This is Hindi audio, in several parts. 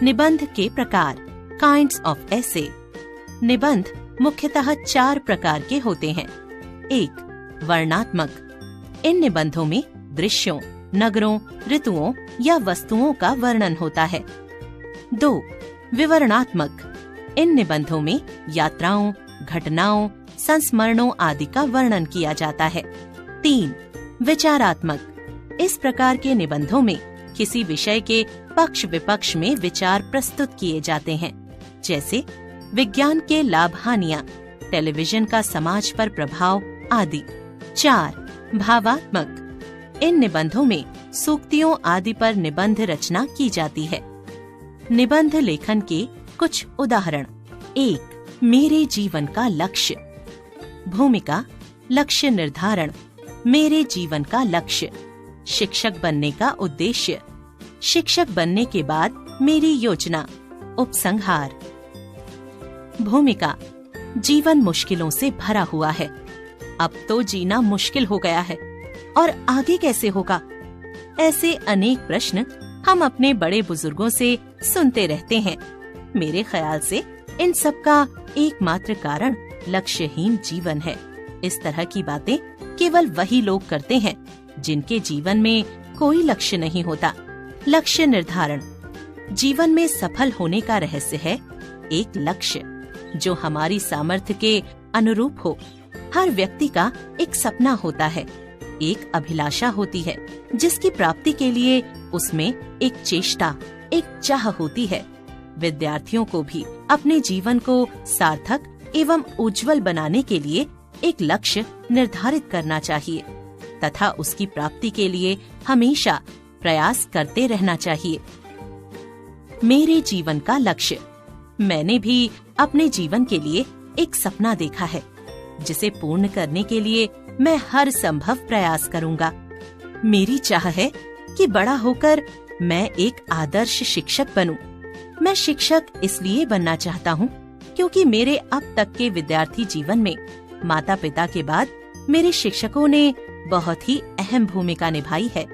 निबंध के प्रकार, काइंड्स ऑफ एसे। निबंध मुख्यतः 4 प्रकार के होते हैं। 1. वर्णनात्मक। इन निबंधों में दृश्यों, नगरों, ऋतुओं या वस्तुओं का वर्णन होता है। 2. विवरणात्मक। इन निबंधों में यात्राओं, घटनाओं, संस्मरणों आदि का वर्णन किया जाता है। 3. विचारात्मक। इस प्रकार के निबंधों में किसी विषय के पक्ष विपक्ष में विचार प्रस्तुत किए जाते हैं, जैसे विज्ञान के लाभ हानियां, टेलीविजन का समाज पर प्रभाव आदि। 4. भावात्मक। इन निबंधों में सूक्तियों आदि पर निबंध रचना की जाती है। निबंध लेखन के कुछ उदाहरण। 1. मेरे जीवन का लक्ष्य। भूमिका, लक्ष्य निर्धारण, मेरे जीवन का लक्ष्य, शिक्षक बनने का उद्देश्य, शिक्षक बनने के बाद मेरी योजना, उपसंहार। भूमिका, जीवन मुश्किलों से भरा हुआ है, अब तो जीना मुश्किल हो गया है और आगे कैसे होगा। ऐसे अनेक प्रश्न हम अपने बड़े बुजुर्गों से सुनते रहते हैं। मेरे ख्याल से इन सब का एकमात्र कारण लक्ष्यहीन जीवन है। इस तरह की बातें केवल वही लोग करते हैं जिनके जीवन में कोई लक्ष्य नहीं होता। लक्ष्य निर्धारण। जीवन में सफल होने का रहस्य है एक लक्ष्य जो हमारी सामर्थ्य के अनुरूप हो। हर व्यक्ति का एक सपना होता है, एक अभिलाषा होती है जिसकी प्राप्ति के लिए उसमें एक चेष्टा, एक चाह होती है। विद्यार्थियों को भी अपने जीवन को सार्थक एवं उज्जवल बनाने के लिए एक लक्ष्य निर्धारित करना चाहिए तथा उसकी प्राप्ति के लिए हमेशा प्रयास करते रहना चाहिए। मेरे जीवन का लक्ष्य। मैंने भी अपने जीवन के लिए एक सपना देखा है जिसे पूर्ण करने के लिए मैं हर संभव प्रयास करूंगा। मेरी चाह है कि बड़ा होकर मैं एक आदर्श शिक्षक बनूं। मैं शिक्षक इसलिए बनना चाहता हूं क्योंकि मेरे अब तक के विद्यार्थी जीवन में माता पिता के बाद मेरे शिक्षकों ने बहुत ही अहम भूमिका निभाई है।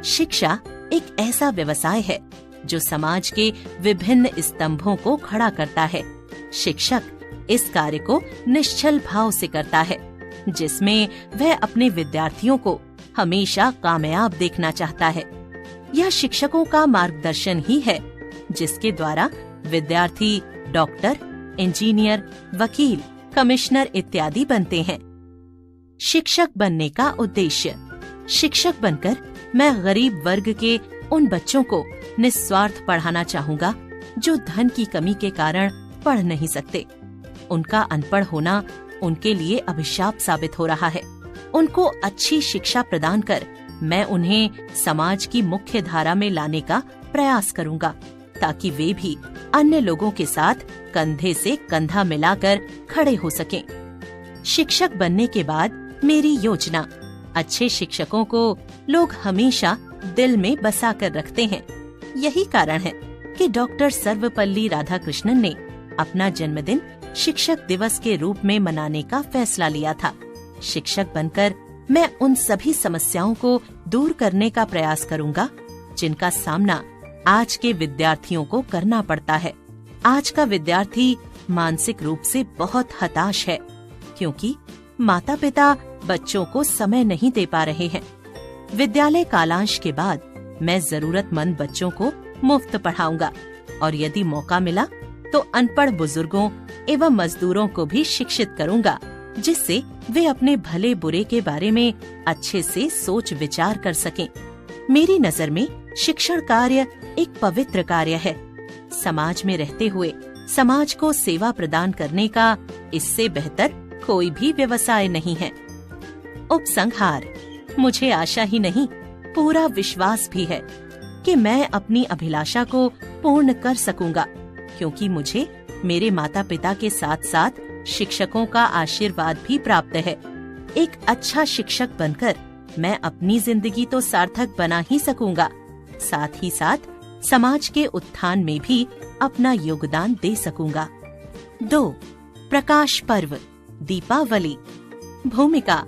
शिक्षा एक ऐसा व्यवसाय है जो समाज के विभिन्न स्तंभों को खड़ा करता है। शिक्षक इस कार्य को निश्चल भाव से करता है जिसमें वह अपने विद्यार्थियों को हमेशा कामयाब देखना चाहता है। यह शिक्षकों का मार्गदर्शन ही है जिसके द्वारा विद्यार्थी डॉक्टर, इंजीनियर, वकील, कमिश्नर इत्यादि बनते हैं। शिक्षक बनने का उद्देश्य। शिक्षक बनकर मैं गरीब वर्ग के उन बच्चों को निस्वार्थ पढ़ाना चाहूँगा जो धन की कमी के कारण पढ़ नहीं सकते। उनका अनपढ़ होना उनके लिए अभिशाप साबित हो रहा है। उनको अच्छी शिक्षा प्रदान कर मैं उन्हें समाज की मुख्य धारा में लाने का प्रयास करूँगा ताकि वे भी अन्य लोगों के साथ कंधे से कंधा मिलाकर खड़े हो सकें। शिक्षक बनने के बाद मेरी योजना। अच्छे शिक्षकों को लोग हमेशा दिल में बसा कर रखते हैं। यही कारण है कि डॉक्टर सर्वपल्ली राधाकृष्णन ने अपना जन्मदिन शिक्षक दिवस के रूप में मनाने का फैसला लिया था। शिक्षक बनकर मैं उन सभी समस्याओं को दूर करने का प्रयास करूंगा जिनका सामना आज के विद्यार्थियों को करना पड़ता है। आज का विद्यार्थी मानसिक रूप से बहुत हताश है क्योंकि माता पिता बच्चों को समय नहीं दे पा रहे हैं। विद्यालय कालांश के बाद मैं जरूरतमंद बच्चों को मुफ्त पढ़ाऊंगा और यदि मौका मिला तो अनपढ़ बुजुर्गों एवं मजदूरों को भी शिक्षित करूंगा जिससे वे अपने भले बुरे के बारे में अच्छे से सोच विचार कर सकें। मेरी नजर में शिक्षण कार्य एक पवित्र कार्य है। समाज में रहते हुए समाज को सेवा प्रदान करने का इससे बेहतर कोई भी व्यवसाय नहीं है। उपसंहार। मुझे आशा ही नहीं, पूरा विश्वास भी है कि मैं अपनी अभिलाषा को पूर्ण कर सकूंगा क्योंकि मुझे मेरे माता पिता के साथ साथ शिक्षकों का आशीर्वाद भी प्राप्त है। एक अच्छा शिक्षक बनकर मैं अपनी जिंदगी तो सार्थक बना ही सकूंगा, साथ ही साथ समाज के उत्थान में भी अपना योगदान दे सकूंगा। 2. प्रकाश पर्व, दीपावली। भूमिका,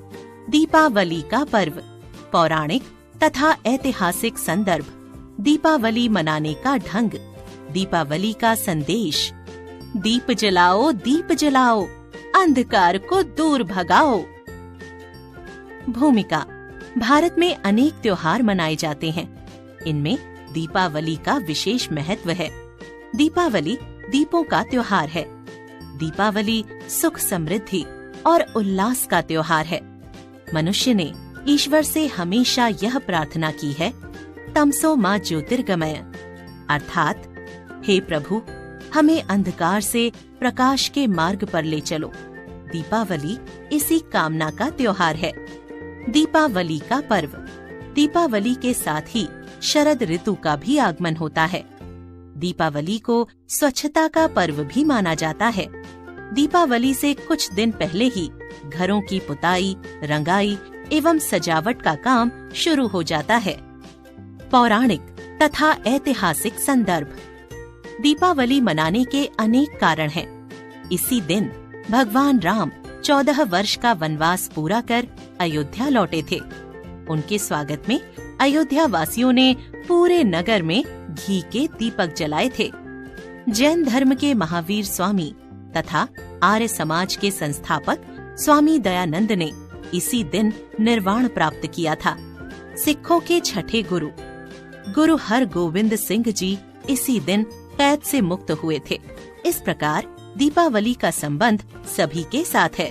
दीपावली का पर्व, पौराणिक तथा ऐतिहासिक संदर्भ, दीपावली मनाने का ढंग, दीपावली का संदेश। दीप जलाओ, अंधकार को दूर भगाओ। भूमिका। भारत में अनेक त्योहार मनाए जाते हैं। इनमें दीपावली का विशेष महत्व है। दीपावली दीपों का त्योहार है। दीपावली सुख, समृद्धि और उल्लास का त्योहार है। मनुष्य ने ईश्वर से हमेशा यह प्रार्थना की है, तमसो मा ज्योतिर्गमय, अर्थात हे प्रभु, हमें अंधकार से प्रकाश के मार्ग पर ले चलो। दीपावली इसी कामना का त्योहार है। दीपावली का पर्व। दीपावली के साथ ही शरद ऋतु का भी आगमन होता है। दीपावली को स्वच्छता का पर्व भी माना जाता है। दीपावली से कुछ दिन पहले ही घरों की पुताई, रंगाई एवं सजावट का काम शुरू हो जाता है। पौराणिक तथा ऐतिहासिक संदर्भ। दीपावली मनाने के अनेक कारण हैं। इसी दिन भगवान राम 14 वर्ष का वनवास पूरा कर अयोध्या लौटे थे। उनके स्वागत में अयोध्या वासियों ने पूरे नगर में घी के दीपक जलाए थे। जैन धर्म के महावीर स्वामी तथा आर्य समाज के संस्थापक स्वामी दयानंद ने इसी दिन निर्वाण प्राप्त किया था। सिखों के छठे गुरु हरगोविंद सिंह जी इसी दिन कैद से मुक्त हुए थे। इस प्रकार दीपावली का संबंध सभी के साथ है।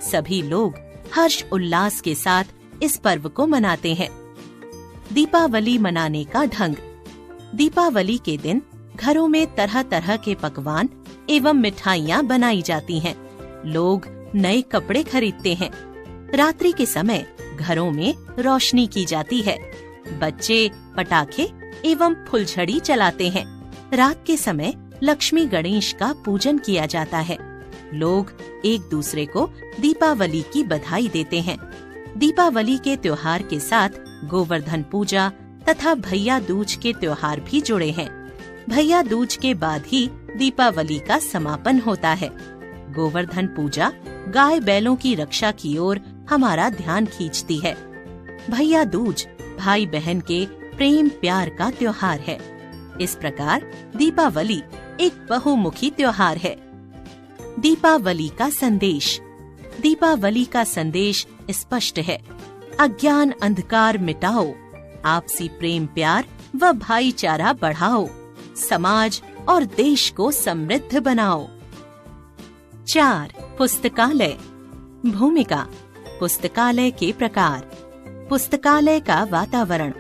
सभी लोग हर्ष उल्लास के साथ इस पर्व को मनाते हैं। दीपावली मनाने का ढंग। दीपावली के दिन घरों में तरह तरह के पकवान एवं मिठाइयाँ बनाई जाती हैं। लोग नए कपड़े खरीदते हैं। रात्रि के समय घरों में रोशनी की जाती है। बच्चे पटाखे एवं फुलझड़ी चलाते हैं। रात के समय लक्ष्मी गणेश का पूजन किया जाता है। लोग एक दूसरे को दीपावली की बधाई देते हैं। दीपावली के त्योहार के साथ गोवर्धन पूजा तथा भैया दूज के त्योहार भी जुड़े हैं। भैया दूज के बाद ही दीपावली का समापन होता है। गोवर्धन पूजा गाय बैलों की रक्षा की ओर हमारा ध्यान खींचती है। भैया दूज भाई बहन के प्रेम प्यार का त्योहार है। इस प्रकार दीपावली एक बहुमुखी त्योहार है। दीपावली का संदेश। दीपावली का संदेश स्पष्ट है। अज्ञान अंधकार मिटाओ, आपसी प्रेम प्यार व भाईचारा बढ़ाओ, समाज और देश को समृद्ध बनाओ। 4. पुस्तकालय। भूमिका। पुस्तकालय के प्रकार। पुस्तकालय का वातावरण।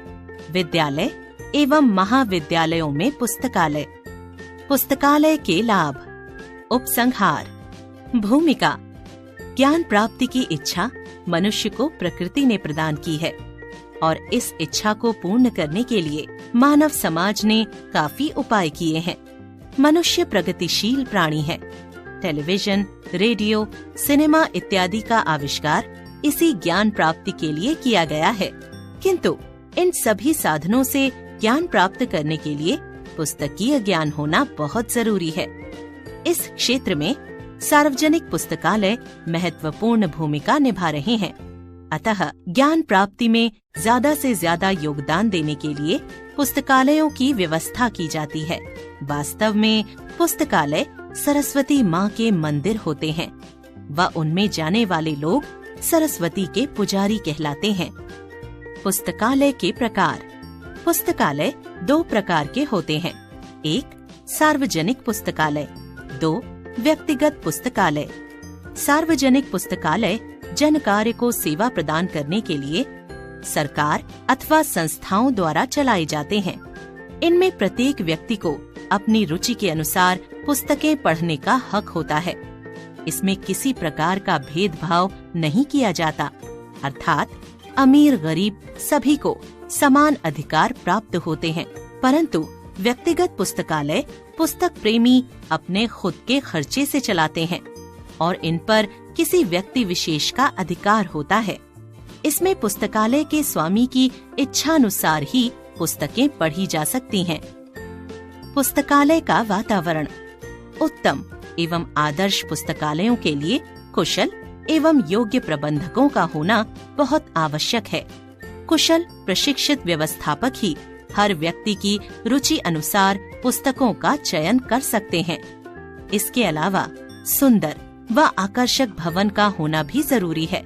विद्यालय एवं महाविद्यालयों में पुस्तकालय। पुस्तकालय के लाभ। उपसंहार। भूमिका। ज्ञान प्राप्ति की इच्छा मनुष्य को प्रकृति ने प्रदान की है और इस इच्छा को पूर्ण करने के लिए मानव समाज ने काफी उपाय किए हैं। मनुष्य प्रगतिशील प्राणी है। टेलीविजन, रेडियो, सिनेमा इत्यादि का आविष्कार इसी ज्ञान प्राप्ति के लिए किया गया है। किंतु इन सभी साधनों से ज्ञान प्राप्त करने के लिए पुस्तकीय ज्ञान होना बहुत जरूरी है। इस क्षेत्र में सार्वजनिक पुस्तकालय महत्वपूर्ण भूमिका निभा रहे हैं। अतः ज्ञान प्राप्ति में ज्यादा से ज्यादा योगदान देने के लिए पुस्तकालयों की व्यवस्था की जाती है। वास्तव में पुस्तकालय सरस्वती माँ के मंदिर होते हैं व उनमें जाने वाले लोग सरस्वती के पुजारी कहलाते हैं। पुस्तकालय के प्रकार। पुस्तकालय 2 प्रकार के होते हैं। 1. सार्वजनिक पुस्तकालय। 2. व्यक्तिगत पुस्तकालय। सार्वजनिक पुस्तकालय जन कार्य को सेवा प्रदान करने के लिए सरकार अथवा संस्थाओं द्वारा चलाए जाते हैं। इनमें प्रत्येक व्यक्ति को अपनी रुचि के अनुसार पुस्तकें पढ़ने का हक होता है। इसमें किसी प्रकार का भेदभाव नहीं किया जाता, अर्थात अमीर गरीब सभी को समान अधिकार प्राप्त होते हैं। परंतु व्यक्तिगत पुस्तकालय पुस्तक प्रेमी अपने खुद के खर्चे से चलाते हैं और इन पर किसी व्यक्ति विशेष का अधिकार होता है। इसमें पुस्तकालय के स्वामी की इच्छानुसार ही पुस्तकें पढ़ी जा सकती हैं। पुस्तकालय का वातावरण। उत्तम एवं आदर्श पुस्तकालयों के लिए कुशल एवं योग्य प्रबंधकों का होना बहुत आवश्यक है। कुशल प्रशिक्षित व्यवस्थापक ही हर व्यक्ति की रुचि अनुसार पुस्तकों का चयन कर सकते हैं। इसके अलावा सुंदर व आकर्षक भवन का होना भी जरूरी है।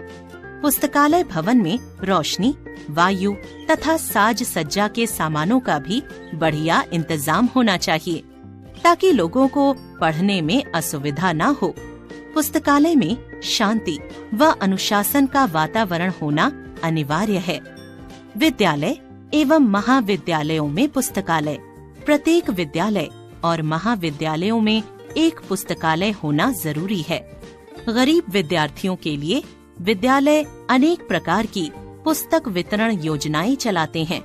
पुस्तकालय भवन में रोशनी, वायु तथा साज सज्जा के सामानों का भी बढ़िया इंतजाम होना चाहिए, ताकि लोगों को पढ़ने में असुविधा न हो। पुस्तकालय में शांति व अनुशासन का वातावरण होना अनिवार्य है। विद्यालय एवं महाविद्यालयों में पुस्तकालय। प्रत्येक विद्यालय और महाविद्यालयों में एक पुस्तकालय होना जरूरी है। गरीब विद्यार्थियों के लिए विद्यालय अनेक प्रकार की पुस्तक वितरण योजनाएं चलाते हैं,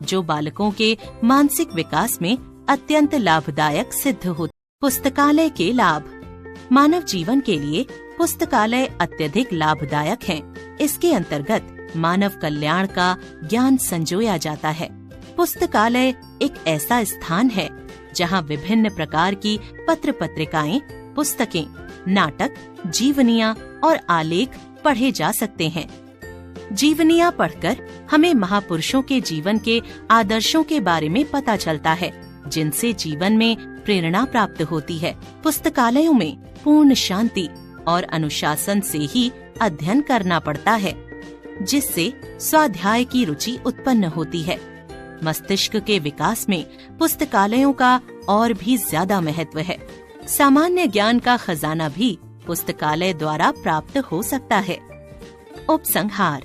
जो बालकों के मानसिक विकास में अत्यंत लाभदायक सिद्ध होते। पुस्तकालय के लाभ। मानव जीवन के लिए पुस्तकालय अत्यधिक लाभदायक हैं। इसके अंतर्गत मानव कल्याण का ज्ञान संजोया जाता है। पुस्तकालय एक ऐसा स्थान है जहां विभिन्न प्रकार की पत्र पत्रिकाएं, पुस्तकें, नाटक, जीवनियां और आलेख पढ़े जा सकते हैं। जीवनियां पढ़कर हमें महापुरुषों के जीवन के आदर्शों के बारे में पता चलता है, जिनसे जीवन में प्रेरणा प्राप्त होती है। पुस्तकालयों में पूर्ण शांति और अनुशासन से ही अध्ययन करना पड़ता है, जिससे स्वाध्याय की रुचि उत्पन्न होती है। मस्तिष्क के विकास में पुस्तकालयों का और भी ज्यादा महत्व है। सामान्य ज्ञान का खजाना भी पुस्तकालय द्वारा प्राप्त हो सकता है। उपसंहार।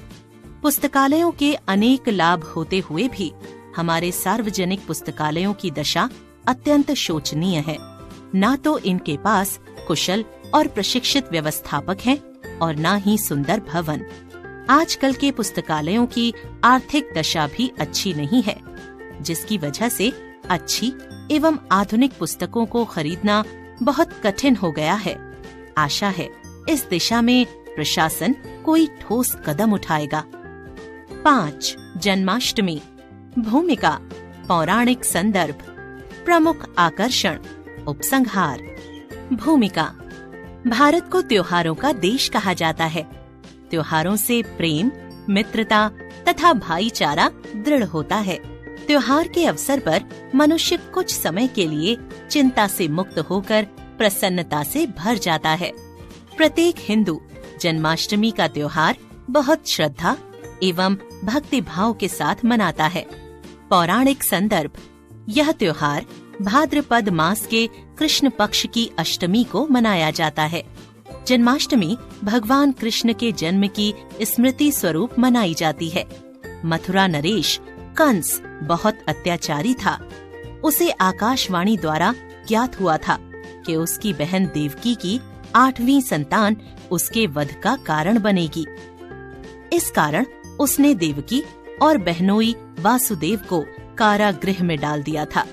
पुस्तकालयों के अनेक लाभ होते हुए भी हमारे सार्वजनिक पुस्तकालयों की दशा अत्यंत शोचनीय है। न तो इनके पास कुशल और प्रशिक्षित व्यवस्थापक हैं और न ही सुंदर भवन। आजकल के पुस्तकालयों की आर्थिक दशा भी अच्छी नहीं है, जिसकी वजह से अच्छी एवं आधुनिक पुस्तकों को खरीदना बहुत कठिन हो गया है। आशा है इस दिशा में प्रशासन कोई ठोस कदम उठाएगा। 5. जन्माष्टमी। भूमिका, पौराणिक संदर्भ, प्रमुख आकर्षण, उपसंहार। भूमिका। भारत को त्योहारों का देश कहा जाता है। त्योहारों से प्रेम, मित्रता तथा भाईचारा दृढ़ होता है। त्योहार के अवसर पर मनुष्य कुछ समय के लिए चिंता से मुक्त होकर प्रसन्नता से भर जाता है। प्रत्येक हिंदू जन्माष्टमी का त्योहार बहुत श्रद्धा एवं भक्ति भाव के साथ मनाता है। पौराणिक संदर्भ। यह त्योहार भाद्रपद मास के कृष्ण पक्ष की अष्टमी को मनाया जाता है। जन्माष्टमी भगवान कृष्ण के जन्म की स्मृति स्वरूप मनाई जाती है। मथुरा नरेश कंस बहुत अत्याचारी था। उसे आकाशवाणी द्वारा ज्ञात हुआ था कि उसकी बहन देवकी की 8वीं संतान उसके वध का कारण बनेगी। इस कारण उसने देवकी और बहनोई वासुदेव को कारागृह में डाल दिया था।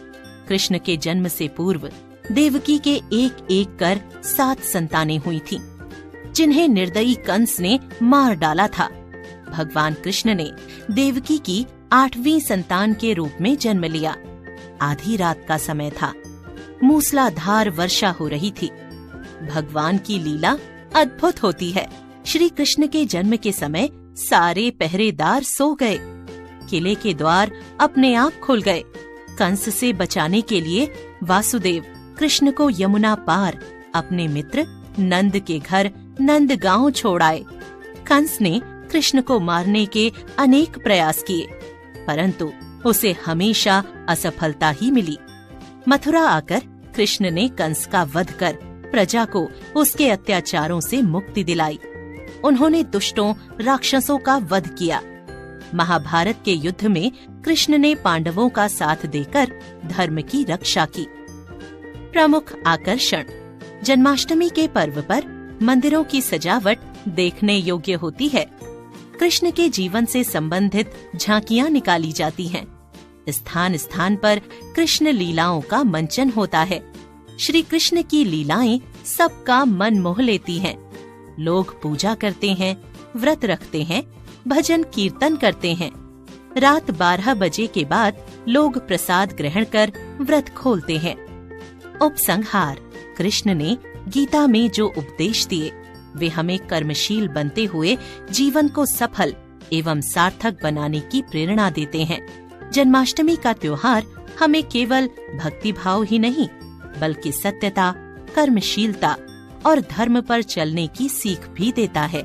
कृष्ण के जन्म से पूर्व देवकी के एक एक कर 7 संतानें हुई थीं, जिन्हें निर्दयी कंस ने मार डाला था। भगवान कृष्ण ने देवकी की 8वीं संतान के रूप में जन्म लिया। आधी रात का समय था। मूसलाधार वर्षा हो रही थी। भगवान की लीला अद्भुत होती है। श्री कृष्ण के जन्म के समय सारे पहरेदार सो गए। किले के द्वार अपने आप खुल गए। कंस से बचाने के लिए वासुदेव कृष्ण को यमुना पार अपने मित्र नंद के घर नंदगांव छोड़ आए। कंस ने कृष्ण को मारने के अनेक प्रयास किए, परंतु उसे हमेशा असफलता ही मिली। मथुरा आकर कृष्ण ने कंस का वध कर प्रजा को उसके अत्याचारों से मुक्ति दिलाई। उन्होंने दुष्टों राक्षसों का वध किया। महाभारत के युद्ध में कृष्ण ने पांडवों का साथ देकर धर्म की रक्षा की। प्रमुख आकर्षण। जन्माष्टमी के पर्व पर मंदिरों की सजावट देखने योग्य होती है। कृष्ण के जीवन से संबंधित झांकियां निकाली जाती हैं। स्थान स्थान पर कृष्ण लीलाओं का मंचन होता है। श्री कृष्ण की लीलाएं सबका मन मोह लेती हैं। लोग पूजा करते हैं, व्रत रखते हैं, भजन कीर्तन करते हैं। रात 12 बजे के बाद लोग प्रसाद ग्रहण कर व्रत खोलते हैं। उपसंहार। कृष्ण ने गीता में जो उपदेश दिए वे हमें कर्मशील बनते हुए जीवन को सफल एवं सार्थक बनाने की प्रेरणा देते हैं। जन्माष्टमी का त्योहार हमें केवल भक्ति भाव ही नहीं बल्कि सत्यता, कर्मशीलता और धर्म पर चलने की सीख भी देता है।